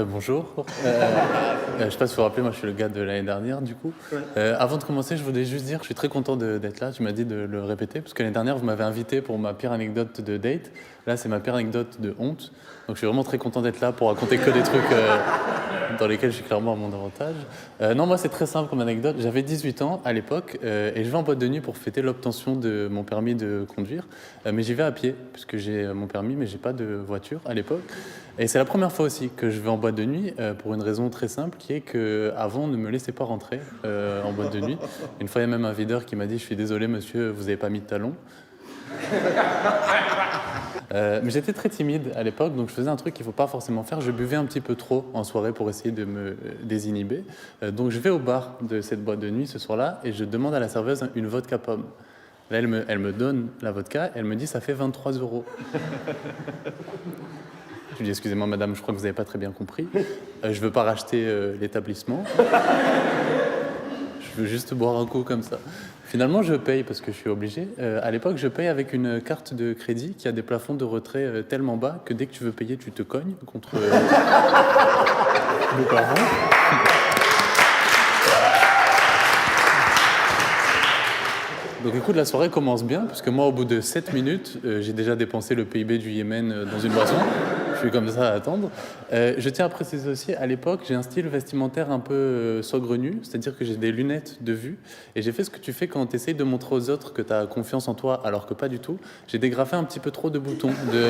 Bonjour. Je sais pas si vous vous rappelez, moi je suis le gars de l'année dernière du coup. Avant de commencer, je voulais juste dire que je suis très content d'être là. Tu m'as dit de le répéter parce que l'année dernière, vous m'avez invité pour ma pire anecdote de date. Là, c'est ma pire anecdote de honte. Donc je suis vraiment très content d'être là pour raconter que des trucs dans lesquels je suis clairement à mon avantage. Non, moi c'est très simple comme anecdote. J'avais 18 ans à l'époque et je vais en boîte de nuit pour fêter l'obtention de mon permis de conduire. Mais j'y vais à pied puisque j'ai mon permis mais j'ai pas de voiture à l'époque. Et c'est la première fois aussi que je vais en boîte de nuit pour une raison très simple qui est qu'avant on ne me laissait pas rentrer en boîte de nuit. Une fois il y a même un videur qui m'a dit « Je suis désolé monsieur, vous n'avez pas mis de talons ». Mais j'étais très timide à l'époque, donc je faisais un truc qu'il ne faut pas forcément faire. Je buvais un petit peu trop en soirée pour essayer de me désinhiber. Donc je vais au bar de cette boîte de nuit ce soir-là et je demande à la serveuse une vodka pomme. Là, elle me donne la vodka et elle me dit « Ça fait 23 €. Je lui dis « Excusez-moi madame, je crois que vous n'avez pas très bien compris. Je ne veux pas racheter l'établissement. Je veux juste boire un coup comme ça. » Finalement, je paye parce que je suis obligé. À l'époque, je paye avec une carte de crédit qui a des plafonds de retrait tellement bas que dès que tu veux payer, tu te cognes contre le plafond. Donc écoute, la soirée commence bien, parce que moi, au bout de 7 minutes, j'ai déjà dépensé le PIB du Yémen dans une boisson. Je suis comme ça à attendre. Je tiens à préciser aussi, à l'époque, j'ai un style vestimentaire un peu saugrenu, c'est-à-dire que j'ai des lunettes de vue, et j'ai fait ce que tu fais quand tu essayes de montrer aux autres que tu as confiance en toi, alors que pas du tout. J'ai dégrafé un petit peu trop de boutons de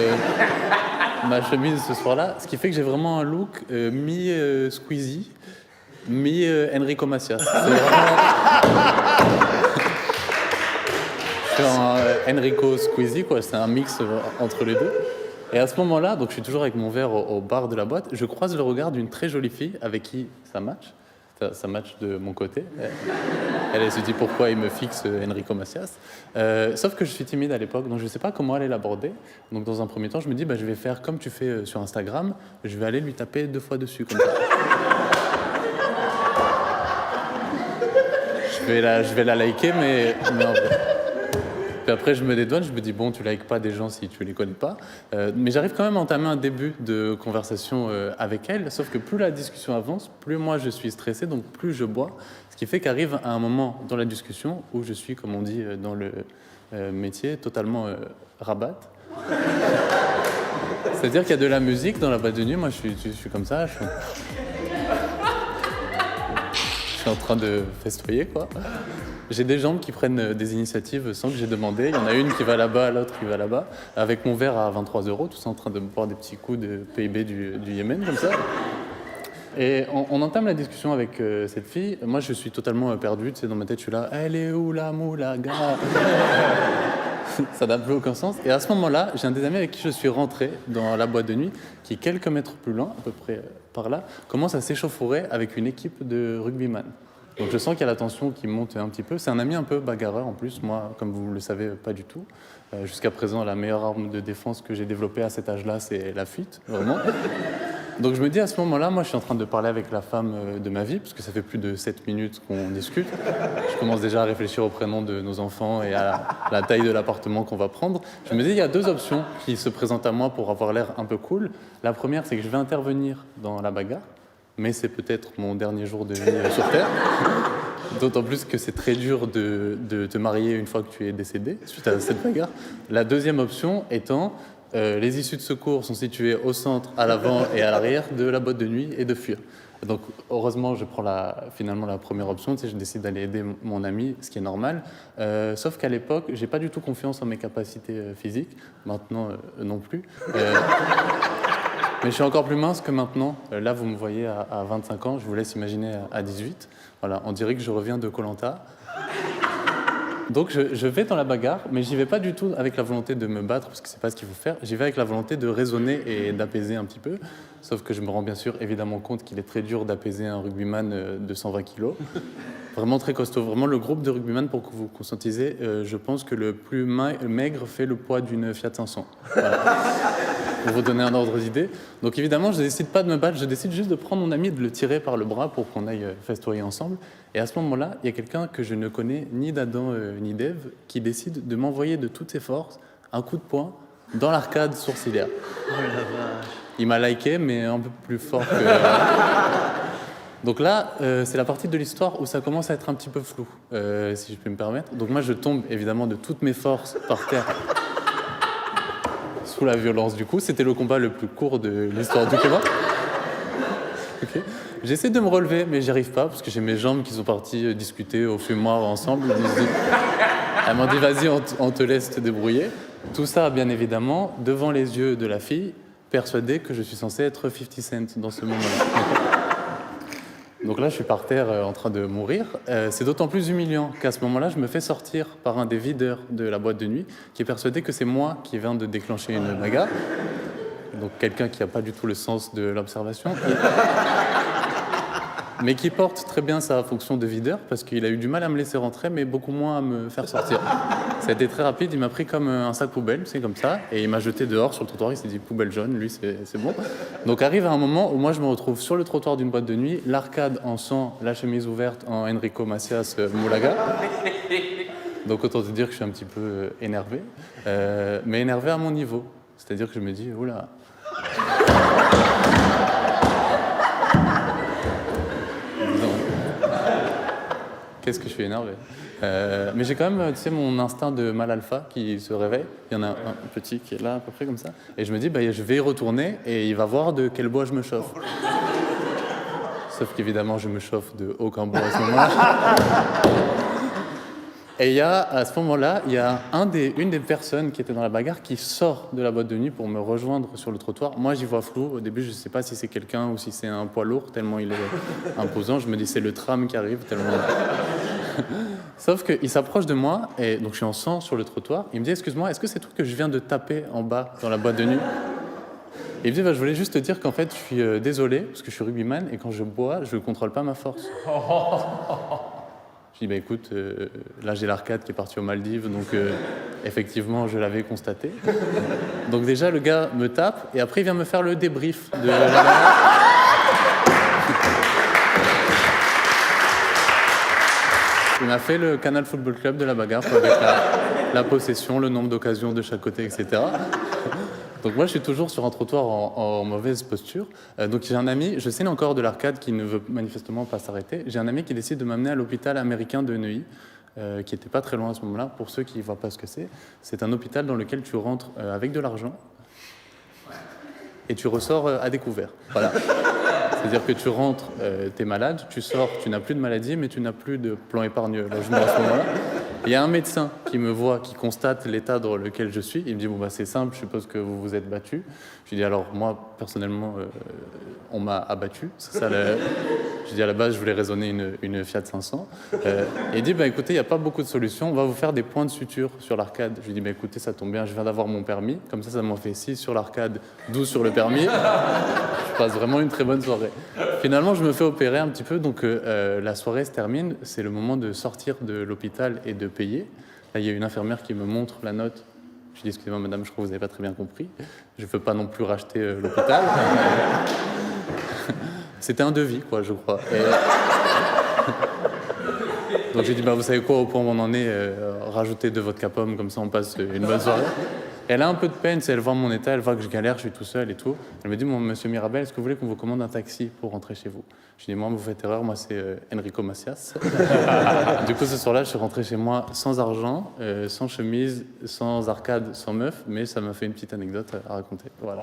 ma chemise ce soir-là, ce qui fait que j'ai vraiment un look mi-Squeezie, mi-Enrico Macias. C'est vraiment... Enrico Squeezie, quoi. C'est un mix entre les deux. Et à ce moment-là, donc je suis toujours avec mon verre au bar de la boîte, je croise le regard d'une très jolie fille avec qui ça match. Ça match de mon côté. Elle se dit pourquoi il me fixe Enrico Macias. Sauf que je suis timide à l'époque, donc je ne sais pas comment aller l'aborder. Donc dans un premier temps, je me dis, je vais faire comme tu fais sur Instagram, je vais aller lui taper 2 fois dessus, comme ça. Je vais la liker, mais en vrai. Puis après, je me dédouane, je me dis, bon, tu likes pas des gens si tu les connais pas. Mais j'arrive quand même à entamer un début de conversation avec elle, sauf que plus la discussion avance, plus moi je suis stressé, donc plus je bois. Ce qui fait qu'arrive à un moment dans la discussion où je suis, comme on dit dans le métier, totalement rabat. C'est-à-dire qu'il y a de la musique dans la boîte de nuit, moi je suis comme ça, je suis en train de festoyer, quoi. J'ai des jambes qui prennent des initiatives sans que j'ai demandé. Il y en a une qui va là-bas, l'autre qui va là-bas, avec mon verre à 23 €, tous en train de boire des petits coups de PIB du Yémen, comme ça. Et on entame la discussion avec cette fille. Moi, je suis totalement perdu. Tu sais, dans ma tête, je suis là, elle est où la moulaga? Ça n'a plus aucun sens. Et à ce moment-là, j'ai un des amis avec qui je suis rentré dans la boîte de nuit, qui, quelques mètres plus loin, à peu près par là, commence à s'échauffourrer avec une équipe de rugbyman. Donc je sens qu'il y a la tension qui monte un petit peu. C'est un ami un peu bagarreur en plus. Moi, comme vous le savez, pas du tout. Jusqu'à présent, la meilleure arme de défense que j'ai développée à cet âge-là, c'est la fuite, vraiment. Donc je me dis à ce moment-là, moi je suis en train de parler avec la femme de ma vie, parce que ça fait plus de 7 minutes qu'on discute. Je commence déjà à réfléchir au prénom de nos enfants et à la taille de l'appartement qu'on va prendre. Je me dis, il y a 2 options qui se présentent à moi pour avoir l'air un peu cool. La première, c'est que je vais intervenir dans la bagarre, mais c'est peut-être mon dernier jour de vie sur Terre. D'autant plus que c'est très dur de te marier une fois que tu es décédé, suite à cette bagarre. La deuxième option étant, les issues de secours sont situées au centre, à l'avant et à l'arrière de la boîte de nuit et de fuir. Donc heureusement, je prends finalement la première option, je décide d'aller aider mon ami, ce qui est normal. Sauf qu'à l'époque, j'ai pas du tout confiance en mes capacités physiques, maintenant non plus. Mais je suis encore plus mince que maintenant. Là, vous me voyez à 25 ans, je vous laisse imaginer à 18. Voilà, on dirait que je reviens de Koh-Lanta. Donc je vais dans la bagarre, mais j'y vais pas du tout avec la volonté de me battre, parce que c'est pas ce qu'il faut faire. J'y vais avec la volonté de raisonner et d'apaiser un petit peu. Sauf que je me rends bien sûr évidemment compte qu'il est très dur d'apaiser un rugbyman de 120 kilos. Vraiment très costaud. Vraiment le groupe de rugbyman, pour que vous conscientisez, je pense que le plus maigre fait le poids d'une Fiat 500. Voilà. Pour vous donner un ordre d'idée. Donc évidemment, je ne décide pas de me battre, je décide juste de prendre mon ami et de le tirer par le bras pour qu'on aille festoyer ensemble. Et à ce moment-là, il y a quelqu'un que je ne connais ni d'Adam ni d'Ève qui décide de m'envoyer de toutes ses forces un coup de poing dans l'arcade sourcilière. Oh la vache. Il m'a liké, mais un peu plus fort que... Donc là, c'est la partie de l'histoire où ça commence à être un petit peu flou, si je peux me permettre. Donc moi, je tombe évidemment de toutes mes forces par terre, sous la violence du coup. C'était le combat le plus court de l'histoire du combat. Okay. J'essaie de me relever, mais j'y arrive pas, parce que j'ai mes jambes qui sont parties discuter au fumoir ensemble. Elles m'ont dit, vas-y, on te laisse te débrouiller. Tout ça, bien évidemment, devant les yeux de la fille, persuadée que je suis censé être 50 Cent dans ce moment-là. Donc là, je suis par terre en train de mourir. C'est d'autant plus humiliant qu'à ce moment-là, je me fais sortir par un des videurs de la boîte de nuit qui est persuadé que c'est moi qui viens de déclencher une bagarre. Donc quelqu'un qui n'a pas du tout le sens de l'observation. Mais qui porte très bien sa fonction de videur parce qu'il a eu du mal à me laisser rentrer, mais beaucoup moins à me faire sortir. Ça a été très rapide, il m'a pris comme un sac poubelle, c'est comme ça, et il m'a jeté dehors sur le trottoir, il s'est dit poubelle jaune, lui c'est bon. Donc arrive un moment où moi je me retrouve sur le trottoir d'une boîte de nuit, l'arcade en sang, la chemise ouverte en Enrico Macias Moulaga. Donc autant te dire que je suis un petit peu énervé, mais énervé à mon niveau. C'est-à-dire que je me dis, oula... Qu'est-ce que je suis énervé. Mais j'ai quand même, tu sais, mon instinct de mâle alpha qui se réveille. Il y en a un petit qui est là, à peu près comme ça. Et je me dis, bah, je vais y retourner et il va voir de quel bois je me chauffe. Sauf qu'évidemment, je me chauffe de aucun bois à ce moment-là. Et à ce moment-là, il y a une des personnes qui était dans la bagarre qui sort de la boîte de nuit pour me rejoindre sur le trottoir. Moi, j'y vois flou. Au début, je ne sais pas si c'est quelqu'un ou si c'est un poids lourd, tellement il est imposant. Je me dis, c'est le tram qui arrive, tellement... Sauf qu'il s'approche de moi, et donc je suis en sang sur le trottoir. Il me dit, excuse-moi, est-ce que c'est toi que je viens de taper en bas dans la boîte de nuit? Et il me dit, bah, je voulais juste te dire qu'en fait, je suis désolé, parce que je suis rugbyman, et quand je bois, je ne contrôle pas ma force. Je dis, bah, écoute, là j'ai l'arcade qui est parti aux Maldives, donc effectivement, je l'avais constaté. Donc déjà, le gars me tape, et après, il vient me faire le débrief de la bagarre. Il m'a fait le Canal Football Club de la bagarre, avec la possession, le nombre d'occasions de chaque côté, etc. Donc moi, je suis toujours sur un trottoir en mauvaise posture. Donc j'ai un ami, je sais encore de l'arcade qui ne veut manifestement pas s'arrêter. J'ai un ami qui décide de m'amener à l'hôpital américain de Neuilly, qui n'était pas très loin à ce moment-là. Pour ceux qui ne voient pas ce que c'est un hôpital dans lequel tu rentres avec de l'argent et tu ressors à découvert. Voilà. C'est-à-dire que tu rentres, t'es malade, tu sors, tu n'as plus de maladie, mais tu n'as plus de plan épargne logement à ce moment-là. Il y a un médecin qui me voit, qui constate l'état dans lequel je suis. Il me dit, bon, bah, c'est simple, je suppose que vous vous êtes battu. Je lui dis, alors, moi, personnellement, on m'a abattu. C'est ça, je dis, à la base, je voulais raisonner une Fiat 500. Et il dit, bah, écoutez, il n'y a pas beaucoup de solutions. On va vous faire des points de suture sur l'arcade. Je lui dis, bah, écoutez, ça tombe bien, je viens d'avoir mon permis. Comme ça m'en fait 6 sur l'arcade, 12 sur le permis. Je passe vraiment une très bonne soirée. Finalement, je me fais opérer un petit peu. Donc, la soirée se termine. C'est le moment de sortir de l'hôpital et de payer. Là, il y a une infirmière qui me montre la note. Je dis, excusez-moi, madame, je crois que vous n'avez pas très bien compris. Je ne veux pas non plus racheter l'hôpital. C'était un devis, quoi, je crois. Donc j'ai dit, bah, vous savez quoi, au point où on en est, rajoutez de votre pomme, comme ça on passe une bonne soirée. Elle a un peu de peine, elle voit mon état, elle voit que je galère, je suis tout seul et tout. Elle me dit, monsieur Mirabel, est-ce que vous voulez qu'on vous commande un taxi pour rentrer chez vous? Je dis, moi, vous faites erreur, moi c'est Enrico Macias. Du coup, ce soir-là, je suis rentré chez moi sans argent, sans chemise, sans arcade, sans meuf, mais ça m'a fait une petite anecdote à raconter. Voilà.